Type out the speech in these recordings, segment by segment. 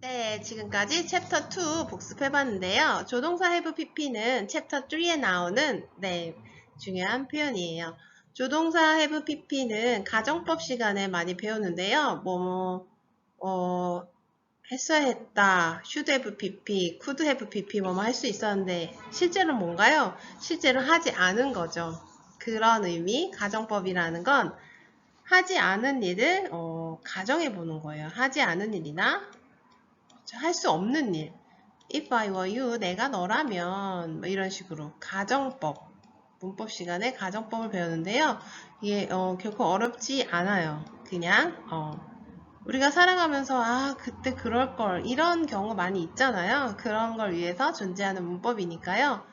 네, 지금까지 챕터 2 복습해봤는데요. 조동사 have pp는 챕터 3에 나오는 중요한 표현이에요. 조동사 have pp는 가정법 시간에 많이 배우는데요. 했어야 했다, should have pp, could have pp 할 수 있었는데 실제로 뭔가요? 실제로 하지 않은 거죠. 그런 의미, 가정법이라는 건 하지 않은 일을 가정해 보는 거예요. 하지 않은 일이나 할 수 없는 일. If I were you, 내가 너라면 뭐 이런 식으로 가정법, 문법 시간에 가정법을 배우는데요. 이게 결코 어렵지 않아요. 그냥 우리가 살아가면서 그때 그럴 걸 이런 경우 많이 있잖아요. 그런 걸 위해서 존재하는 문법이니까요.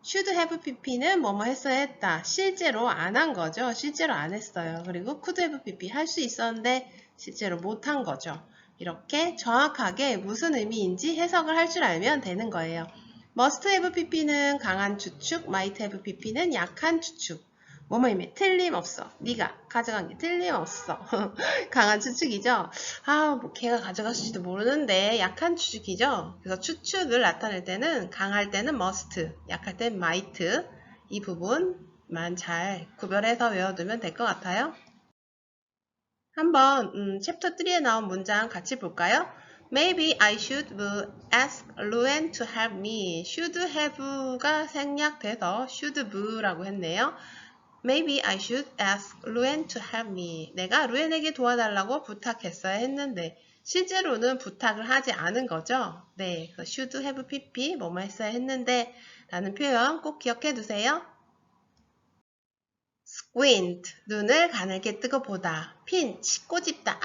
should have pp는 뭐뭐 했어야 했다. 실제로 안 한 거죠. 실제로 안 했어요. 그리고 could have pp 할 수 있었는데 실제로 못 한 거죠. 이렇게 정확하게 무슨 의미인지 해석을 할 줄 알면 되는 거예요. must have pp는 강한 추측, might have pp는 약한 추측. 뭐뭐임에 틀림없어. 네가 가져간 게 틀림없어. 강한 추측이죠. 뭐 걔가 가져갔을지도 모르는데 약한 추측이죠. 그래서 추측을 나타낼 때는 강할 때는 must, 약할 때는 might. 이 부분만 잘 구별해서 외워두면 될 것 같아요. 한번 챕터 3에 나온 문장 같이 볼까요? Maybe I should ask Luen to help me. should have가 생략돼서 should ra고 했네요. Maybe I should ask Luen to help me. 내가 루엔에게 도와달라고 부탁했어야 했는데 실제로는 부탁을 하지 않은 거죠. 네, should have pp 뭐뭐 했어야 했는데 라는 표현 꼭 기억해 두세요. squint, 눈을 가늘게 뜨고 보다. pinch, 꼬집다,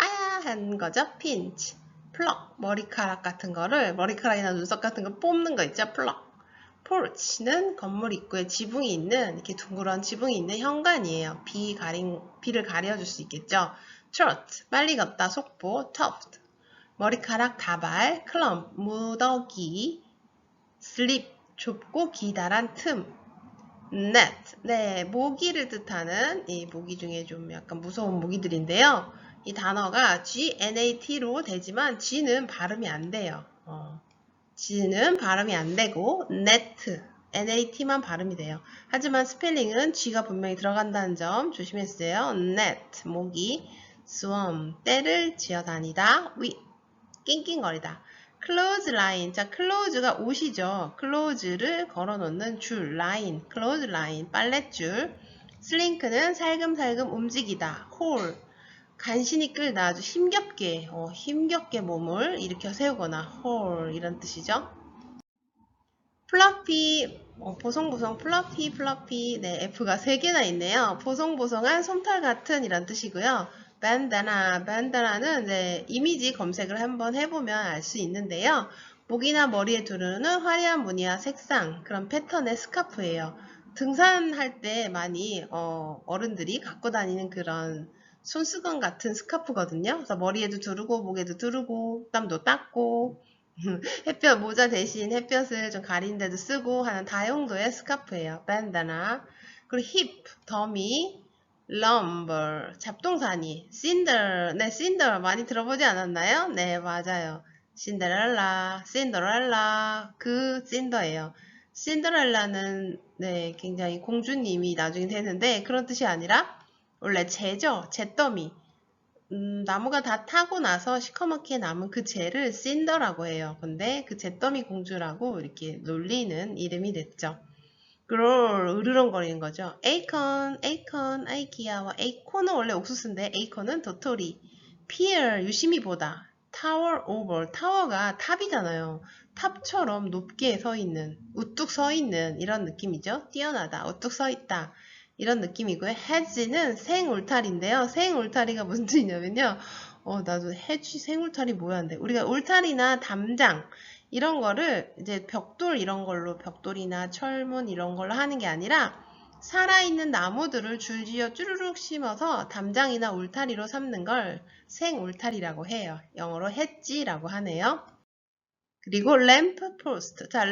하는 거죠. pinch. pluck, 머리카락 같은 거를, 머리카락이나 눈썹 같은 거 뽑는 거 있죠. pluck. porch는 건물 입구에 지붕이 있는, 이렇게 둥그런 지붕이 있는 현관이에요. 비를 가려줄 수 있겠죠. trot, 빨리 걷다, 속보. tuft, 머리카락 다발. clump, 무더기. slip, 좁고 기다란 틈. net, 네, 모기를 뜻하는 이 모기 중에 좀 약간 무서운 모기들인데요. 이 단어가 GNAT로 되지만 G는 발음이 안 돼요. G는 발음이 안 되고 net, NAT만 발음이 돼요. 하지만 스펠링은 G가 분명히 들어간다는 점 조심했어요. net, 모기. swarm, 때를 지어다니다. 낑낑거리다. clothesline. 자, clothes가 옷이죠. clothes를 걸어놓는 줄, line, clothesline, 빨랫줄. slink는 살금살금 움직이다. hold, 간신히 끌다, 아주 힘겹게 몸을 일으켜 세우거나 hold 이런 뜻이죠. fluffy, 보송보송, fluffy, 네, F가 3개나 있네요. 보송보송한 솜털 같은 이란 뜻이고요. bandana는 이미지 검색을 한번 해보면 알 수 있는데요. 목이나 머리에 두르는 화려한 무늬와 색상, 그런 패턴의 스카프예요. 등산할 때 많이 어른들이 갖고 다니는 그런 손수건 같은 스카프거든요. 그래서 머리에도 두르고 목에도 두르고 땀도 닦고 햇볕 모자 대신 햇볕을 좀 가리는데도 쓰고 하는 다용도의 스카프예요. bandana. 그리고 hip, 더미, lumber, 잡동사니, cinder. 네, cinder 많이 들어보지 않았나요? 네, 맞아요. 신데렐라, 그 cinder예요. 신데렐라는 굉장히 공주님이 나중에 되는데 그런 뜻이 아니라 원래 잿더미. 나무가 다 타고 나서 시커멓게 남은 그 재를 신더라고 해요. 근데 그 잿더미 공주라고 이렇게 놀리는 이름이 됐죠. 그걸 으르렁거리는 거죠. 에이컨, 아이 귀여워. 에이콘은 원래 옥수수인데 에이컨은 도토리. 피어, 유심히 보다. 타워 오버, 타워가 탑이잖아요. 탑처럼 높게 서 있는, 우뚝 서 있는 이런 느낌이죠. 뛰어나다, 우뚝 서 있다. 이런 느낌이고요. 해지는 생울타리인데요. 생울타리가 무슨 뜻이냐면요. 나도 해지 생울타리 뭐야인데. 우리가 울타리나 담장, 이런 거를 이제 벽돌 이런 걸로 벽돌이나 철문 이런 걸로 하는 게 아니라 살아있는 나무들을 줄지어 쭈루룩 심어서 담장이나 울타리로 삼는 걸 생울타리라고 해요. 영어로 hedge라고 하네요. 그리고 램프 포스트. 자,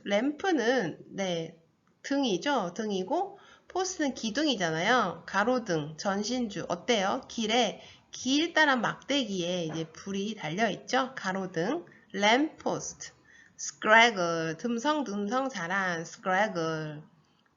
램프는 등이죠. 등이고 포스트는 기둥이잖아요. 가로등, 전신주. 어때요? 길다란 막대기에 이제 불이 달려있죠? 가로등, 램포스트, scraggle, 듬성듬성 자란 scraggle,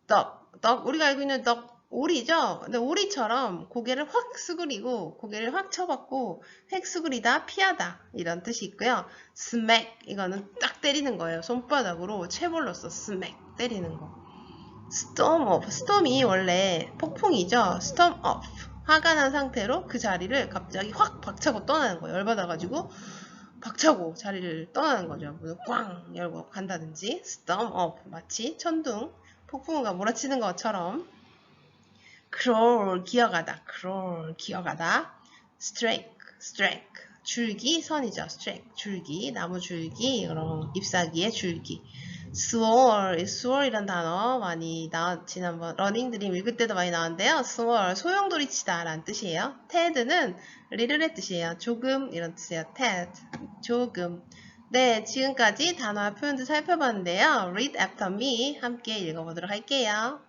떡, 우리가 알고 있는 떡, 오리죠? 근데 오리처럼 고개를 확 수그리고, 고개를 확 쳐박고, 획 수그리다, 피하다, 이런 뜻이 있고요. smack, 이거는 딱 때리는 거예요. 손바닥으로, 채볼로서 smack, 때리는 거. storm off, storm이 원래 폭풍이죠. storm off, 화가 난 상태로 그 자리를 갑자기 확 박차고 떠나는 거예요. 열받아가지고, 박차고 자리를 떠나는 거죠. 문을 꽝 열고 간다든지. storm off, 마치 천둥, 폭풍우가 몰아치는 것처럼. crawl, 기어가다. crawl, 기어가다. strake, 줄기, 선이죠. strake, 줄기, 나무 줄기, 그런 잎사귀의 줄기. swirl이란 단어 많이 지난번 러닝 드림 읽을 때도 많이 나왔는데요. swirl, 소용돌이치다 라는 뜻이에요. ted는 little의 뜻이에요. 조금 이런 뜻이에요. ted, 조금. 네, 지금까지 단어와 표현들 살펴봤는데요. read after me 함께 읽어보도록 할게요.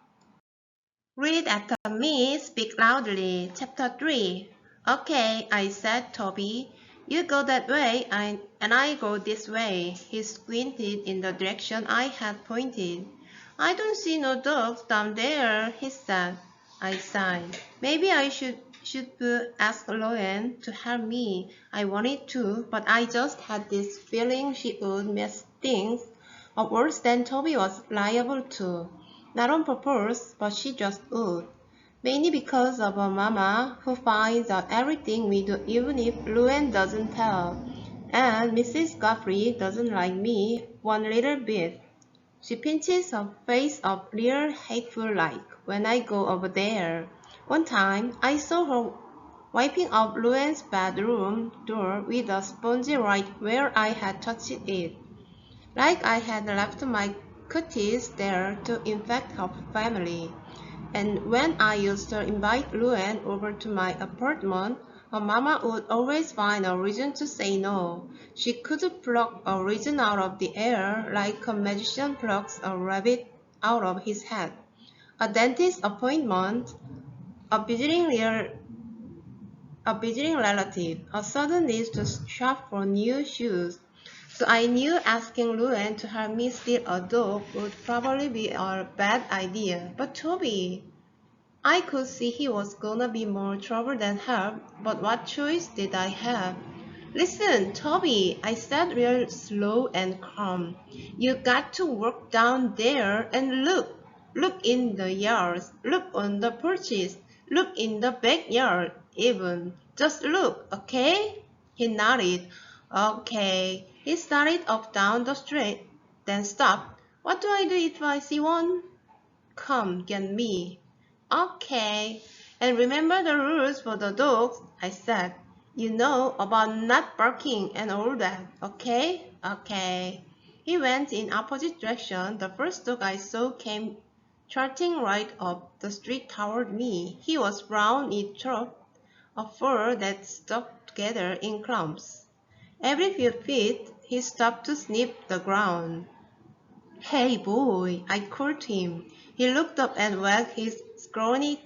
Read after me, speak loudly. Chapter 3. Okay, I said, Toby. You go that way, and I go this way. He squinted in the direction I had pointed. I don't see no dogs down there, he said. I sighed. Maybe I should ask Loan to help me. I wanted to, but I just had this feeling she would mess things up worse than Toby was liable to. Not on purpose, but she just would. Mainly because of her mama, who finds out everything we do even if Luann doesn't tell. And Mrs. Godfrey doesn't like me one little bit. She pinches her face up real hateful like when I go over there. One time, I saw her wiping up Luann's bedroom door with a sponge right where I had touched it. Like I had left my cuties there to infect her family. And when I used to invite Luann over to my apartment, her mama would always find a reason to say no. She could pluck a reason out of the air like a magician plucks a rabbit out of his hat. A dentist appointment, a visiting relative, a sudden need to shop for new shoes. So I knew asking Luann to help me steal a dog would probably be a bad idea. But Toby, I could see he was gonna be more trouble than help, but what choice did I have? Listen, Toby, I said real slow and calm. You got to walk down there and look. Look in the yards, look on the porches, look in the backyard, even. Just look, okay? He nodded. Okay. He started off down the street, then stopped. What do I do if I see one? Come, get me. Okay. And remember the rules for the dogs, I said. You know about not barking and all that, okay? Okay. He went in opposite direction. The first dog I saw came trotting right up the street toward me. He was brown with a fur that stuck together in clumps. Every few feet, he stopped to sniff the ground. Hey, boy, I called him. He looked up and wagged his scrawny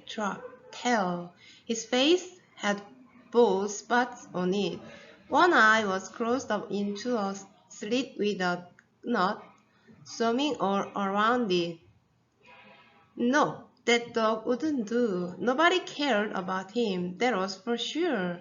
tail. His face had bald spots on it. One eye was closed up into a slit with a knot swimming all around it. No, that dog wouldn't do. Nobody cared about him, that was for sure.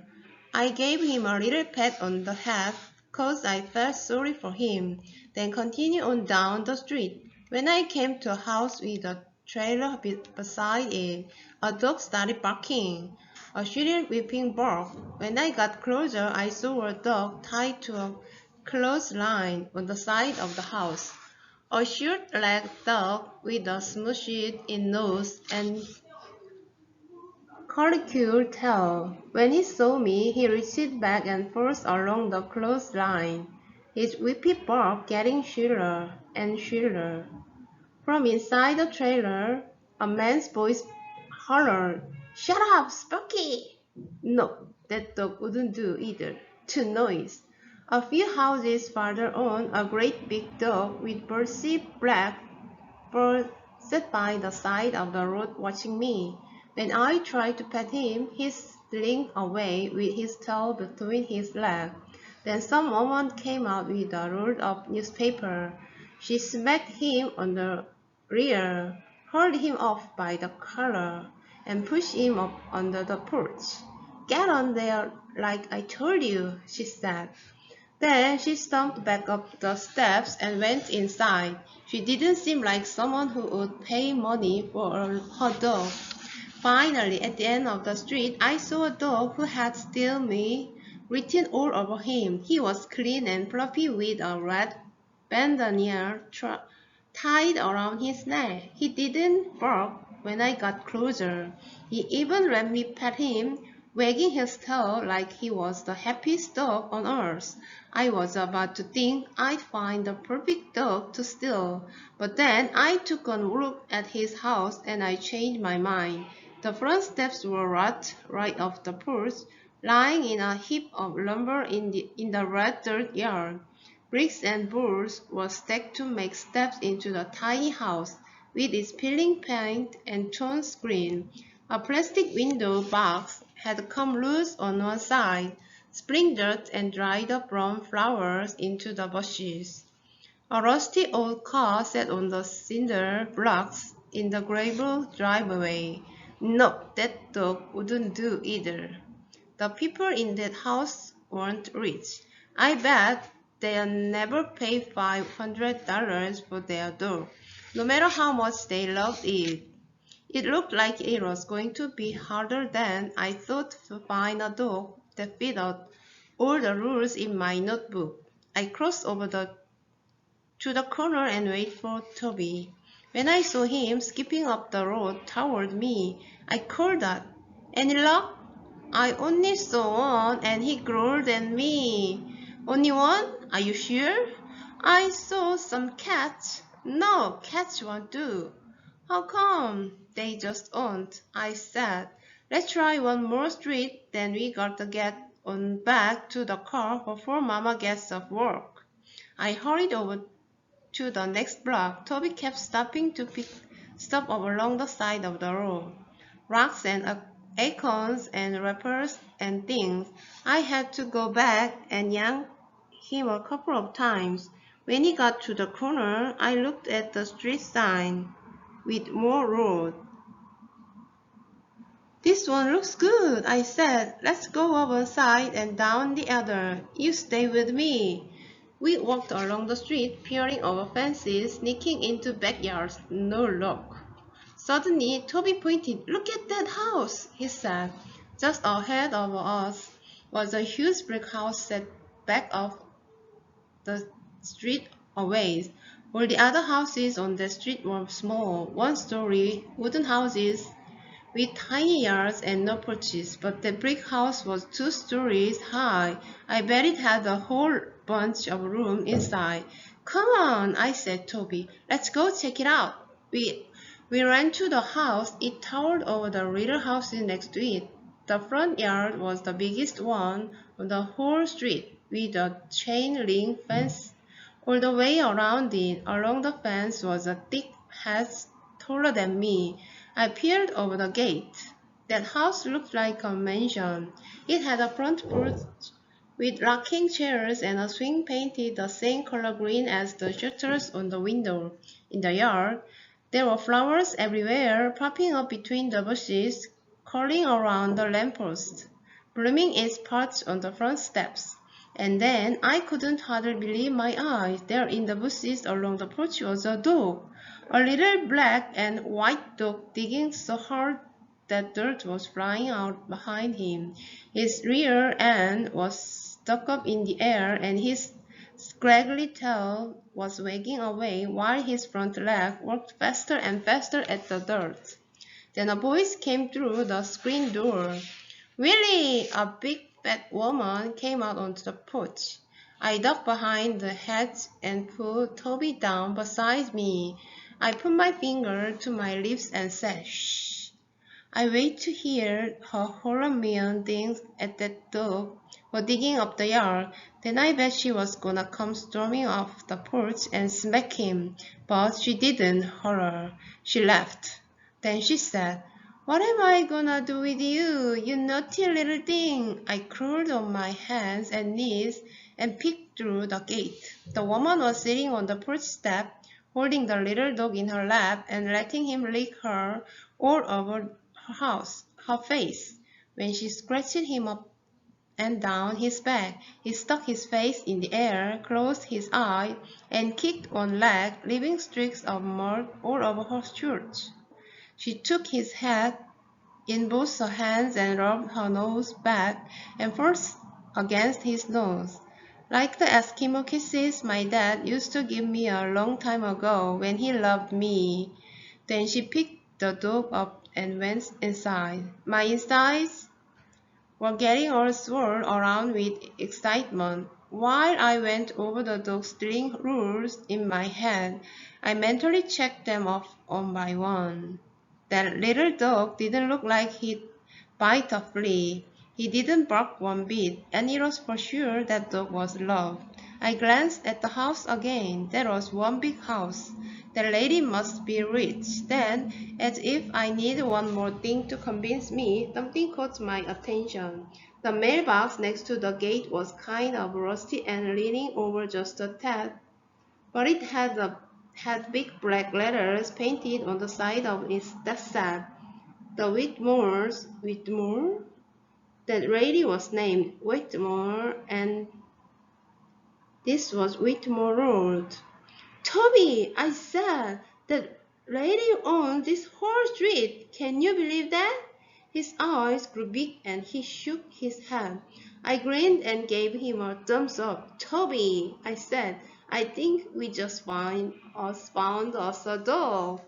I gave him a little pat on the head, 'cause I felt sorry for him, then continued on down the street. When I came to a house with a trailer beside it, a dog started barking. A shrill whipping bark. When I got closer, I saw a dog tied to a clothesline on the side of the house. A short-legged dog with a smoothed-in nose and curlicue tail. When he saw me, he reached back and forth along the clothesline, his whippy bark getting shriller and shriller. From inside the trailer, a man's voice hollered, "Shut up, Sparky!" No, that dog wouldn't do either. Too noise. A few houses farther on, a great big dog with bushy black fur sat by the side of the road watching me. When I tried to pet him, he slinked away with his tail between his legs. Then some woman came out with a roll of newspaper. She smacked him on the rear, hauled him off by the collar, and pushed him up under the porch. "Get on there like I told you," she said. Then she stomped back up the steps and went inside. She didn't seem like someone who would pay money for her dog. Finally, at the end of the street, I saw a dog who had "Still Me" written all over him. He was clean and fluffy with a red bandana tied around his neck. He didn't bark when I got closer. He even let me pet him, wagging his tail like he was the happiest dog on earth. I was about to think I'd find the perfect dog to steal, but then I took a look at his house and I changed my mind. The front steps were right off the porch, lying in a heap of lumber in the red dirt yard. Bricks and boards were stacked to make steps into the tiny house, with its peeling paint and torn screen. A plastic window box had come loose on one side, spring dirt and dried up brown flowers into the bushes. A rusty old car sat on the cinder blocks in the gravel driveway. Nope, that dog wouldn't do either. The people in that house weren't rich. I bet they'll never pay $500 for their dog, no matter how much they loved it. It looked like it was going to be harder than I thought to find a dog that fit out all the rules in my notebook. I crossed over to the corner and waited for Toby. When I saw him skipping up the road toward me, I called out, "Any luck?" "I only saw one and he growled at me." "Only one? Are you sure?" "I saw some cats." "No, cats won't do." "How come?" "They just won't," I said. "Let's try one more street, then we gotta get on back to the car before Mama gets off work." I hurried over to the next block. Toby kept stopping to pick stuff up along the side of the road. Rocks and acorns and wrappers and things. I had to go back and yank him a couple of times. When he got to the corner, I looked at the street sign with more road. "This one looks good," I said. "Let's go up one side and down the other. You stay with me." We walked along the street, peering over fences, sneaking into backyards. No luck. Suddenly, Toby pointed. "Look at that house," he said. Just ahead of us was a huge brick house set back off the street a ways. All the other houses on the street were small, one-story wooden houses with tiny yards and no porches, but the brick house was 2 stories high. I bet it had a whole bunch of room inside. "Come on," I said to Toby. "Let's go check it out." We ran to the house. It towered over the little houses next to it. The front yard was the biggest one on the whole street, with a chain link fence all the way around it. Along the fence was a thick hedge taller than me. I peered over the gate. That house looked like a mansion. It had a front porch with rocking chairs and a swing painted the same color green as the shutters on the window. In the yard, there were flowers everywhere, popping up between the bushes, curling around the lamppost, blooming its parts on the front steps. And then I couldn't hardly believe my eyes. There in the bushes along the porch was a dog, a little black and white dog digging so hard that dirt was flying out behind him. His rear end was stuck up in the air, and his scraggly tail was wagging away while his front leg worked faster and faster at the dirt. Then a voice came through the screen door. "Willie!" A big fat woman came out onto the porch. I ducked behind the hedge and put Toby down beside me. I put my finger to my lips and said, "Shh." I wait to hear her holler mean things at that dog for digging up the yard. Then I bet she was gonna come storming off the porch and smack him, but she didn't holler. She laughed. Then she said, "What am I gonna do with you, you naughty little thing?" I crawled on my hands and knees and peeked through the gate. The woman was sitting on the porch step, holding the little dog in her lap and letting him lick her all over her face. When she scratched him up and down his back, he stuck his face in the air, closed his eye, and kicked one leg, leaving streaks of mud all over her shirt. She took his head in both her hands and rubbed her nose back and forth against his nose, like the Eskimo kisses my dad used to give me a long time ago when he loved me. Then she picked the dog up and went inside. My insides were getting all swirled around with excitement. While I went over the dog's drilling rules in my head, I mentally checked them off one by one. That little dog didn't look like he'd bite a flea. He didn't bark one bit, and it was for sure that dog was loved. I glanced at the house again. There was one big house. The lady must be rich. Then, as if I needed one more thing to convince me, something caught my attention. The mailbox next to the gate was kind of rusty and leaning over just a tad, but it had big black letters painted on the side of it that said, "The Whitmores." Whitmore? That lady was named Whitmore, and this was Whitmore Road. "Toby," I said, "that lady owns this whole street. Can you believe that?" His eyes grew big and he shook his head. I grinned and gave him a thumbs up. "Toby," I said, "I think we just found us a dog."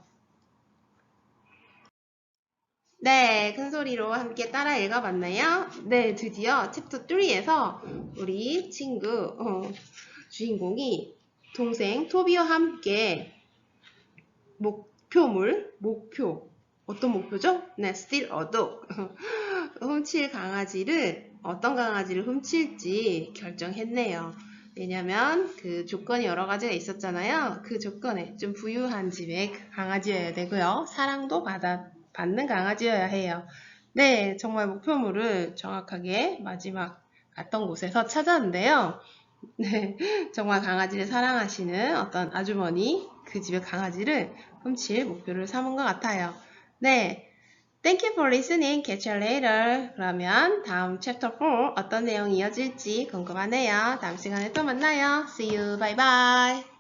네, 큰 소리로 함께 따라 읽어봤나요? 네, 드디어 챕터 3에서 우리 친구, 주인공이 동생 토비와 함께 목표, 어떤 목표죠? 네, steal a dog. 훔칠 강아지를, 어떤 강아지를 훔칠지 결정했네요. 왜냐면 그 조건이 여러 가지가 있었잖아요. 그 조건에 좀 부유한 집의 강아지여야 되고요. 사랑도 받는 강아지여야 해요. 네, 정말 목표물을 정확하게 마지막 갔던 곳에서 찾았는데요. 네, 정말 강아지를 사랑하시는 어떤 아주머니, 그 집의 강아지를 훔칠 목표를 삼은 것 같아요. 네, Thank you for listening. Catch you later. 그러면 다음 챕터 4 어떤 내용이 이어질지 궁금하네요. 다음 시간에 또 만나요. See you. Bye bye.